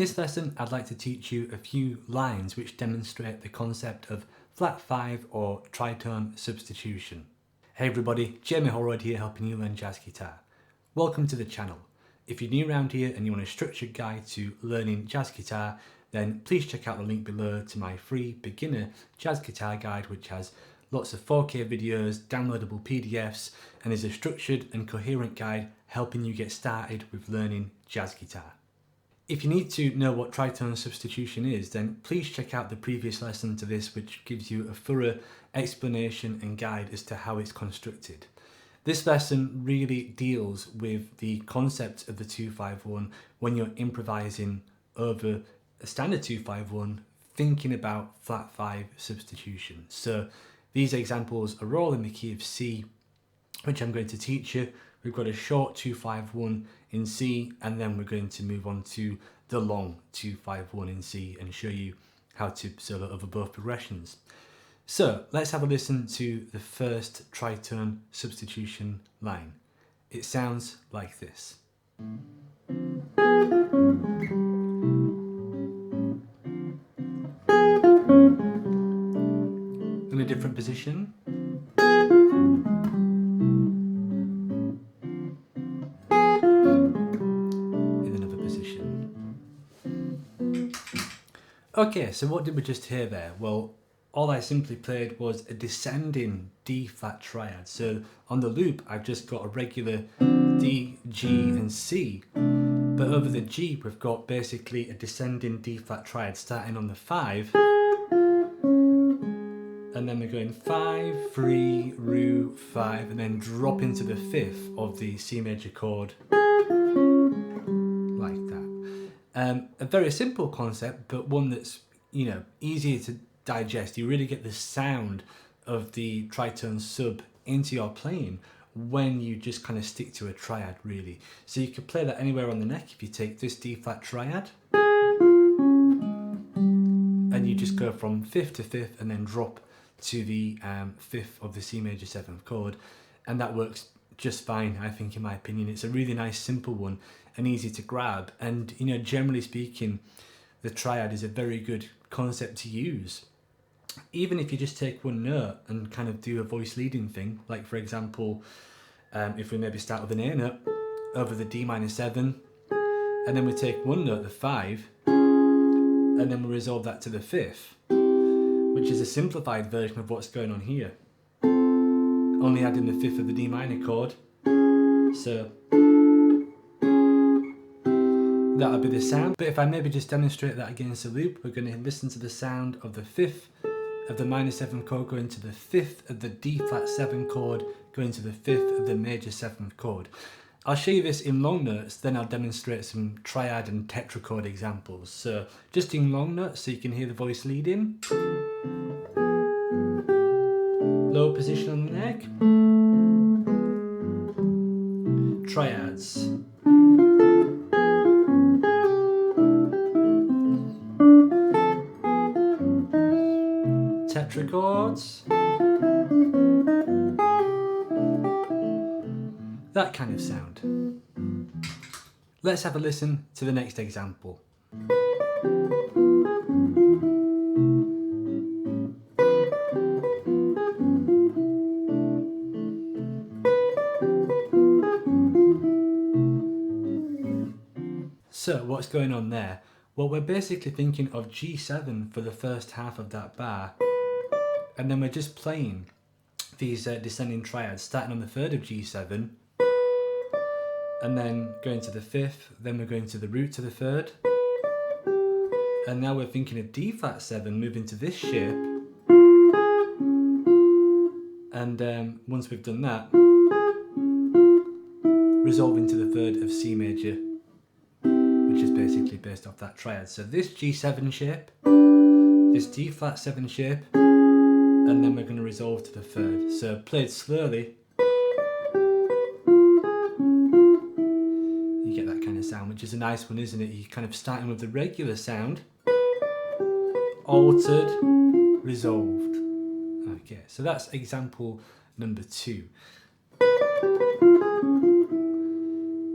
this lesson, I'd like to teach you a few lines which demonstrate the concept of flat 5 or tritone substitution. Hey everybody, Jamie Holroyd here helping you learn jazz guitar. Welcome to the channel. If you're new around here and you want a structured guide to learning jazz guitar, then please check out the link below to my free beginner jazz guitar guide, which has lots of 4K videos, downloadable PDFs, and is a structured and coherent guide helping you get started with learning jazz guitar. If you need to know what tritone substitution is, then please check out the previous lesson to this, which gives you a thorough explanation and guide as to how it's constructed. This lesson really deals with the concept of the 2-5-1 when you're improvising over a standard 2-5-1, thinking about flat 5 substitution. So these examples are all in the key of C, which I'm going to teach you. We've got a short 2-5-1 in C, and then we're going to move on to the long 2-5-1 in C and show you how to solo over both progressions. So let's have a listen to the first tritone substitution line. It sounds like this. In a different position. In another position. Okay, so what did we just hear there? Well, all I simply played was a descending D flat triad. So on the loop, I've just got a regular D, G and C. But over the G, we've got basically a descending D flat triad starting on the 5. And then we're going 5, 3, Ru, 5, and then drop into the 5th of the C major chord. Like that. A very simple concept, but one that's, easier to digest. You really get the sound of the tritone sub into your playing when you just kind of stick to a triad, really. So you could play that anywhere on the neck if you take this D flat triad and you just go from 5th to 5th and then drop to the 5th of the C major 7th chord, and that works just fine, I think, in my opinion. It's a really nice simple one and easy to grab, and generally speaking, the triad is a very good concept to use. Even if you just take one note and kind of do a voice leading thing, like for example, if we maybe start with an A note over the D minor 7, and then we take one note, the 5, and then we resolve that to the 5th, which is a simplified version of what's going on here. Only adding the 5th of the D minor chord. So that'll be the sound. But if I maybe just demonstrate that against the loop, we're going to listen to the sound of the 5th of the minor 7 chord going to the 5th of the D flat 7 chord going to the 5th of the major 7th chord. I'll show you this in long notes, then I'll demonstrate some triad and tetrachord examples. So just in long notes so you can hear the voice leading. Low position on the neck. Triads. Tetrachords. That kind of sound. Let's have a listen to the next example. So what's going on there? Well, we're basically thinking of G7 for the first half of that bar, and then we're just playing these descending triads starting on the 3rd of G7, and then going to the 5th, then we're going to the root to the 3rd, and now we're thinking of D flat 7 moving to this shape, and once we've done that, resolving to the 3rd of C major, which is basically based off that triad. So this G7 shape, this D flat 7 shape, and then we're going to resolve to the 3rd. So played slowly, you get that kind of sound, which is a nice one, isn't it? You're kind of starting with the regular sound, altered, resolved. Okay, so that's example number 2.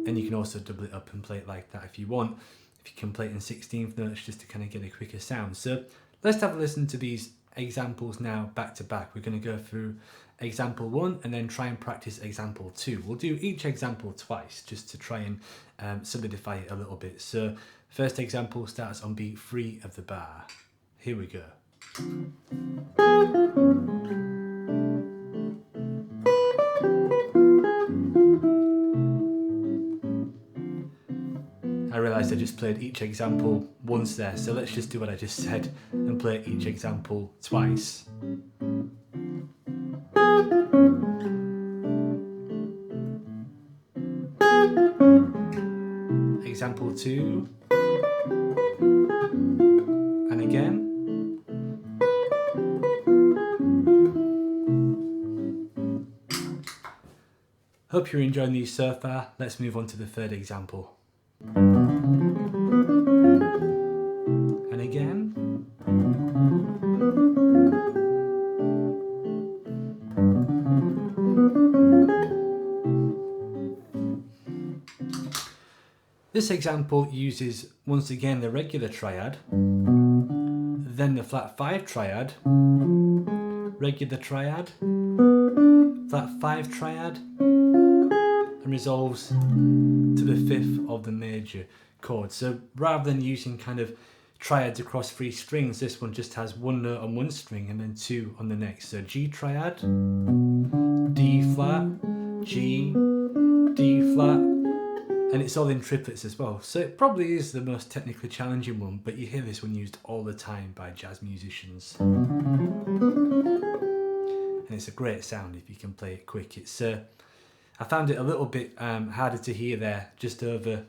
And you can also double it up and play it like that if you want. if you can play it in 16th notes just to kind of get a quicker sound. So let's have a listen to these examples now back to back. We're going to go through example 1 and then try and practice example 2. We'll do each example twice just to try and solidify it a little bit. So first example starts on beat 3 of the bar. Here we go. I realised I just played each example once there, so let's just do what I just said and play each example twice. Example 2, and again. Hope you're enjoying these so far. Let's move on to the third example. And again. This example uses once again the regular triad, then the flat 5 triad, regular triad, flat 5 triad, and resolves to the 5th of the major chord. So rather than using kind of triads across 3 strings, this one just has 1 note on one string and then 2 on the next. So G triad, D flat, G, D flat, and it's all in triplets as well. So it probably is the most technically challenging one, but you hear this one used all the time by jazz musicians. And it's a great sound if you can play it quick. It's I found it a little bit harder to hear there, just over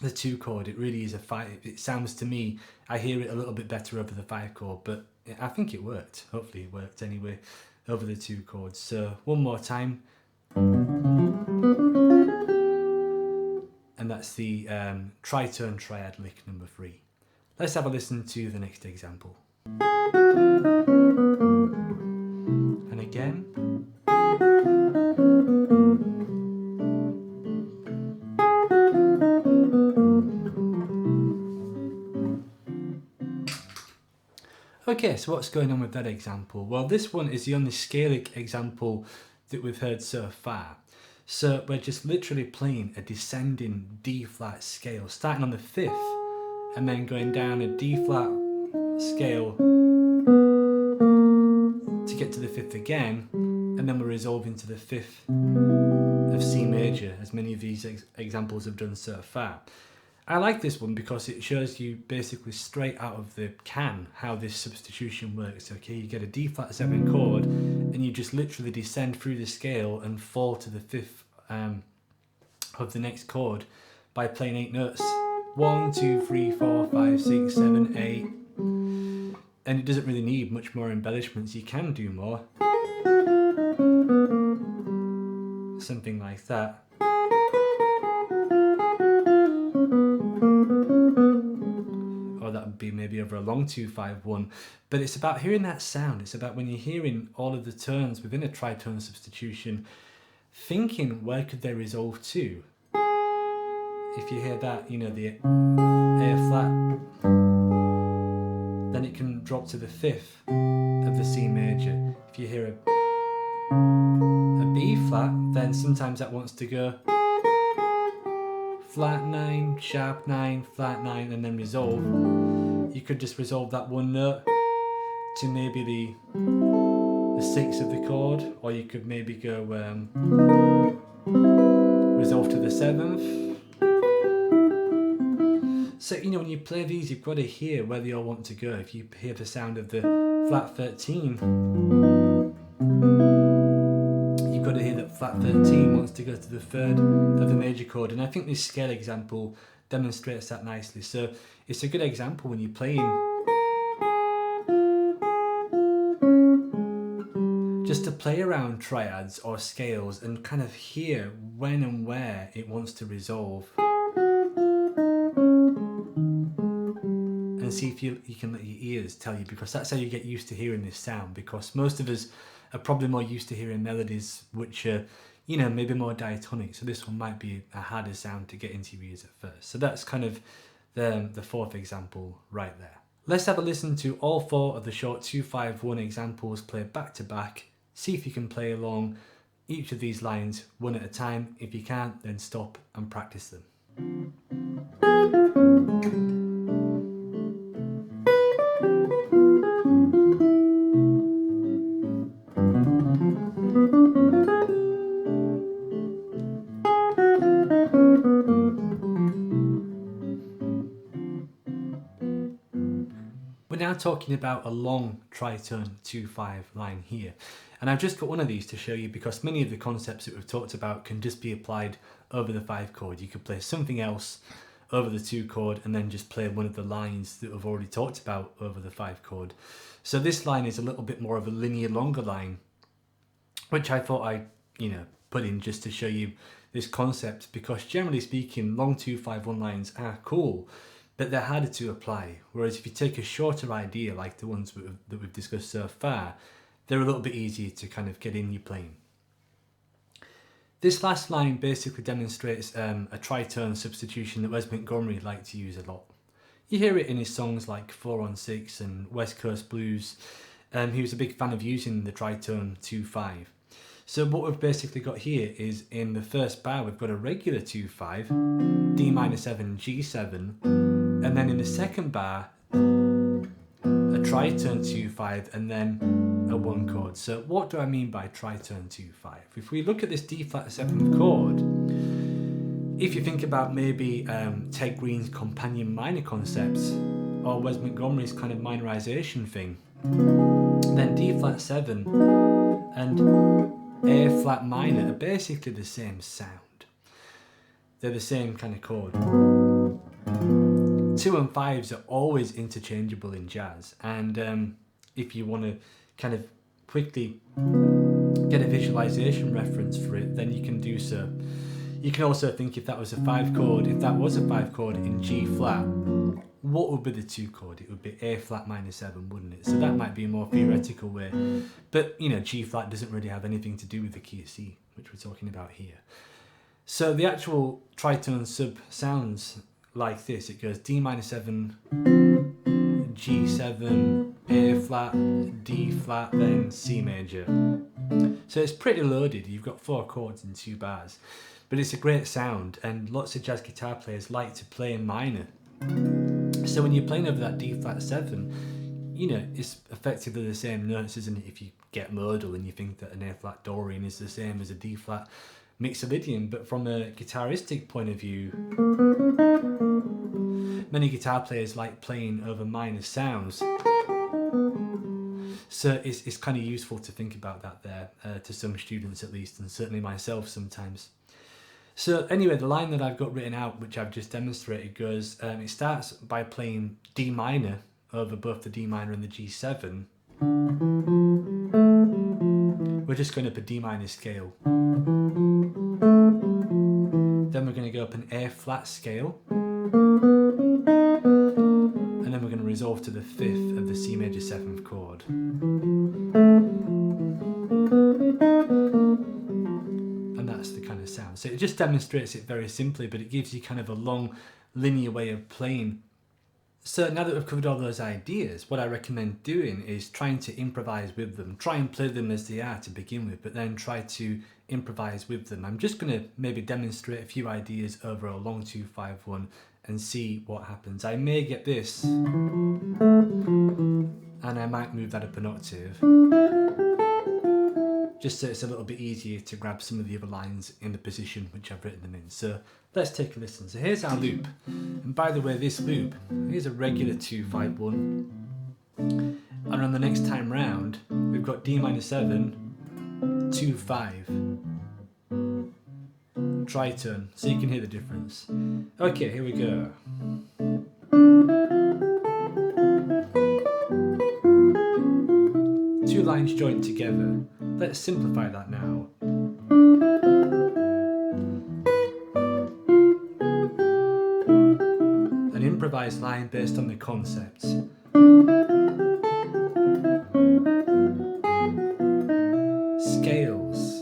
the 2 chord. It really is a 5. It sounds to me, I hear it a little bit better over the 5 chord, but I think it worked. Hopefully it worked anyway, over the 2 chords. So one more time. And that's the tritone triad lick number 3. Let's have a listen to the next example. And again. Okay, so what's going on with that example? Well, this one is the only scalic example that we've heard so far. So we're just literally playing a descending D flat scale, starting on the 5th and then going down a D flat scale to get to the 5th again, and then we're resolving to the 5th of C major, as many of these examples have done so far. I like this one because it shows you basically straight out of the can how this substitution works. Okay, you get a D flat 7 chord and you just literally descend through the scale and fall to the 5th of the next chord by playing 8 notes. 1, 2, 3, 4, 5, 6, 7, 8. And it doesn't really need much more embellishments. You can do more. Something like that. Or that would be maybe over a long 2-5-1. But it's about hearing that sound. It's about when you're hearing all of the tones within a tritone substitution, thinking where could they resolve to. If you hear that, you know, the A flat, then it can drop to the 5th of the C major. If you hear a B flat, then sometimes that wants to go flat 9, sharp 9, flat 9, and then resolve. You could just resolve that one note to maybe the 6th of the chord, or you could maybe go resolve to the 7th. So, you know, when you play these, you've got to hear where they all want to go. If you hear the sound of the flat 13, you've got to hear that flat 13 wants to go to the 3rd of the major chord. And I think this scale example demonstrates that nicely. So it's a good example when you're playing. Just to play around triads or scales and kind of hear when and where it wants to resolve. And see if you can let your ears tell you, because that's how you get used to hearing this sound, because most of us are probably more used to hearing melodies which are, you know, maybe more diatonic. So this one might be a harder sound to get into your ears at first. So that's kind of the fourth example right there. Let's have a listen to all four of the short 2-5-1 examples played back to back. See if you can play along each of these lines one at a time. If you can't, then stop and practice them. We're now talking about a long tritone 2-5 line here, and I've just got one of these to show you because many of the concepts that we've talked about can just be applied over the 5 chord. You could play something else over the 2 chord and then just play one of the lines that we've already talked about over the 5 chord. So this line is a little bit more of a linear longer line, which I thought I'd put in just to show you this concept, because generally speaking long 2-5-1 lines are cool, but they're harder to apply. Whereas if you take a shorter idea like the ones that we've discussed so far, they're a little bit easier to kind of get in your playing. This last line basically demonstrates a tritone substitution that Wes Montgomery liked to use a lot. You hear it in his songs like 4 on 6 and West Coast Blues. He was a big fan of using the tritone 2-5. So what we've basically got here is in the first bar we've got a regular 2-5, D minor 7, G7, and then in the second bar a tritone 2-5 and then a 1 chord. So what do I mean by tritone 2-5? If we look at this D flat 7th chord, if you think about maybe Ted Green's companion minor concepts or Wes Montgomery's kind of minorization thing, then D flat 7 and A flat minor are basically the same sound. They're the same kind of chord. 2 and 5s are always interchangeable in jazz, and if you want to kind of quickly get a visualization reference for it, then you can do so. You can also think if that was a 5 chord, if that was a 5 chord in G flat, what would be the 2 chord? It would be A flat minor 7, wouldn't it? So that might be a more theoretical way. But G flat doesn't really have anything to do with the key of C, which we're talking about here. So the actual tritone sub sounds like this. It goes D minor 7, G7, A flat, D flat, then C major. So it's pretty loaded. You've got 4 chords in 2 bars. But it's a great sound, and lots of jazz guitar players like to play in minor. So when you're playing over that D flat 7, it's effectively the same notes, isn't it? If you get modal and you think that an A flat Dorian is the same as a D flat Mixolydian, but from a guitaristic point of view, many guitar players like playing over minor sounds. So it's kind of useful to think about that there, to some students at least, and certainly myself sometimes. So anyway, the line that I've got written out, which I've just demonstrated, goes, it starts by playing D minor over both the D minor and the G7. We're just going up a D minor scale. Then we're going to go up an A flat scale. And then we're going to resolve to the 5th of the C major 7th chord. And that's the kind of sound. So it just demonstrates it very simply, but it gives you kind of a long linear way of playing. So now that we've covered all those ideas, what I recommend doing is trying to improvise with them. Try and play them as they are to begin with, but then try to improvise with them. I'm just going to maybe demonstrate a few ideas over a long 2-5-1 and see what happens. I may get this, and I might move that up an octave, just so it's a little bit easier to grab some of the other lines in the position which I've written them in. So let's take a listen. So here's our loop. And by the way, this loop, here's a regular 2-5-1. And on the next time round, we've got D minor 7, 2-5. Tritone, so you can hear the difference. Okay, here we go. Two lines joined together. Let's simplify that now. An improvised line based on the concepts. Scales.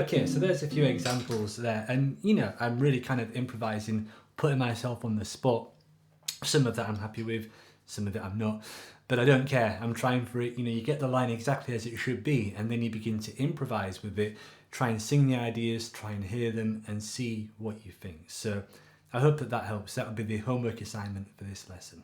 Okay, so there's a few examples there, and you know, I'm really kind of improvising, putting myself on the spot. Some of that I'm happy with, some of it I'm not, but I don't care. I'm trying for it. You know, you get the line exactly as it should be, and then you begin to improvise with it, try and sing the ideas, try and hear them, and see what you think. So I hope that that helps. That would be the homework assignment for this lesson.